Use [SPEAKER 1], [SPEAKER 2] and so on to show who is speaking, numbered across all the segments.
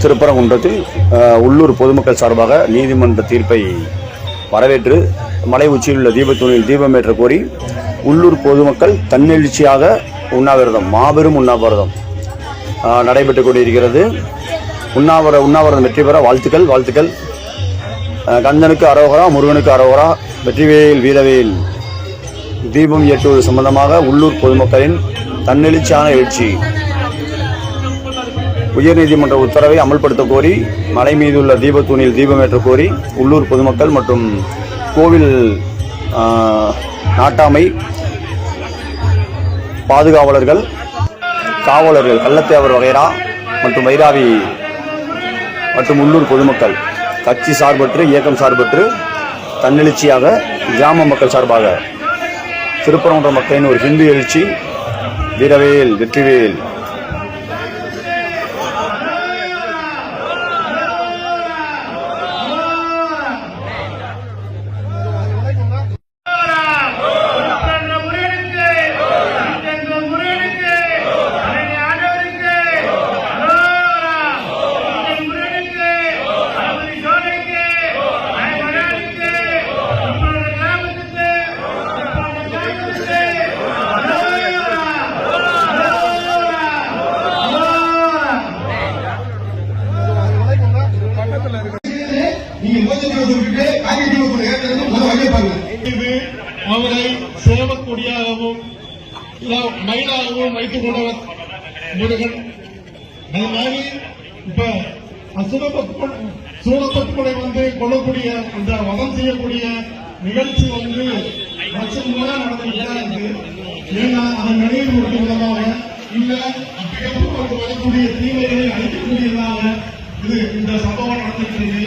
[SPEAKER 1] திருப்பரங்குன்றத்தில் உள்ளூர் பொதுமக்கள் சார்பாக நீதிமன்ற தீர்ப்பை வரவேற்று மலை உச்சியில் உள்ள தீபத்தூணில் தீபமேற்ற கோரி உள்ளூர் பொதுமக்கள் தன்னெழுச்சியாக உண்ணாவிரதம், மாபெரும் உண்ணாவிரதம் நடைபெற்றுக் கொண்டிருக்கிறது. உண்ணாவிரதம் வெற்றி பெற வாழ்த்துக்கள். கந்தனுக்கு அரோகரா, முருகனுக்கு அரோகரா, வெற்றிவேல் வீரவேல். தீபம் ஏற்றுவது சம்பந்தமாக உள்ளூர் பொதுமக்களின் தன்னெழுச்சியான எழுச்சி. உயர்நீதிமன்ற உத்தரவை அமல்படுத்த கோரி மலை மீதுள்ள தீபத்தூணில் தீபமேற்ற கோரி உள்ளூர் பொதுமக்கள் மற்றும் கோவில் நாட்டாமை பாதுகாவலர்கள், காவலர்கள், கள்ளத்தேவர் வகைரா மற்றும் வைராவி மற்றும் உள்ளூர் பொதுமக்கள் கட்சி சார்பற்று, இயக்கம் சார்பற்று தன்னெழுச்சியாக கிராம மக்கள் சார்பாக திருப்பரங்குன்ற மக்களின் ஒரு ஹிந்து எழுச்சி. வீரவேல் வெற்றிவேல்.
[SPEAKER 2] அவரை சேவக்கூடியாகவும் மயிலாகவும் வைத்துக் கொண்டவர் முருகன். அது மாதிரி இப்ப சூழப்பத்துக்குள்ளே கொள்ளக்கூடிய இந்த வதம் செய்யக்கூடிய நிகழ்ச்சி லட்சம் முறை நடந்துட்டு. ஏன்னா அதன் நினைவுறுத்தும் விதமாக இல்ல வரக்கூடிய தீமைகளை அழிக்கக்கூடியதாக இந்த சம்பவம் நடந்திருக்கிறது.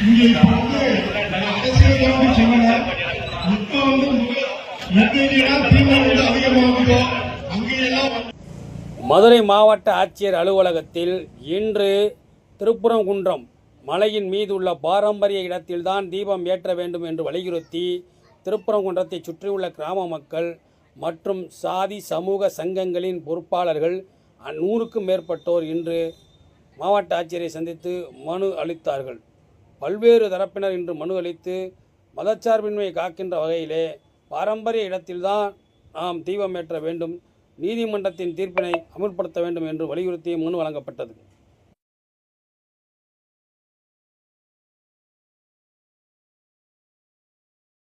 [SPEAKER 2] இங்க இப்ப அரசியல் சொன்ன
[SPEAKER 3] மதுரை மாவட்ட ஆட்சியர் அலுவலகத்தில் இன்று திருப்பரங்குன்றம் மலையின் மீதுள்ள பாரம்பரிய இடத்தில்தான் தீபம் ஏற்ற வேண்டும் என்று வலியுறுத்தி திருப்பரங்குன்றத்தை சுற்றியுள்ள கிராம மக்கள் மற்றும் சாதி சமூக சங்கங்களின் பொறுப்பாளர்கள் 100க்கும் மேற்பட்டோர் இன்று மாவட்ட ஆட்சியரை சந்தித்து மனு அளித்தார்கள். பல்வேறு தரப்பினர் இன்று மனு அளித்து மதச்சார்பின்மையை காக்கின்ற வகையிலே பாரம்பரிய இடத்தில்தான் நாம் தீபமேற்ற வேண்டும், நீதிமன்றத்தின் தீர்ப்பினை அமல்படுத்த வேண்டும் என்று வலியுறுத்தி மனு வழங்கப்பட்டது.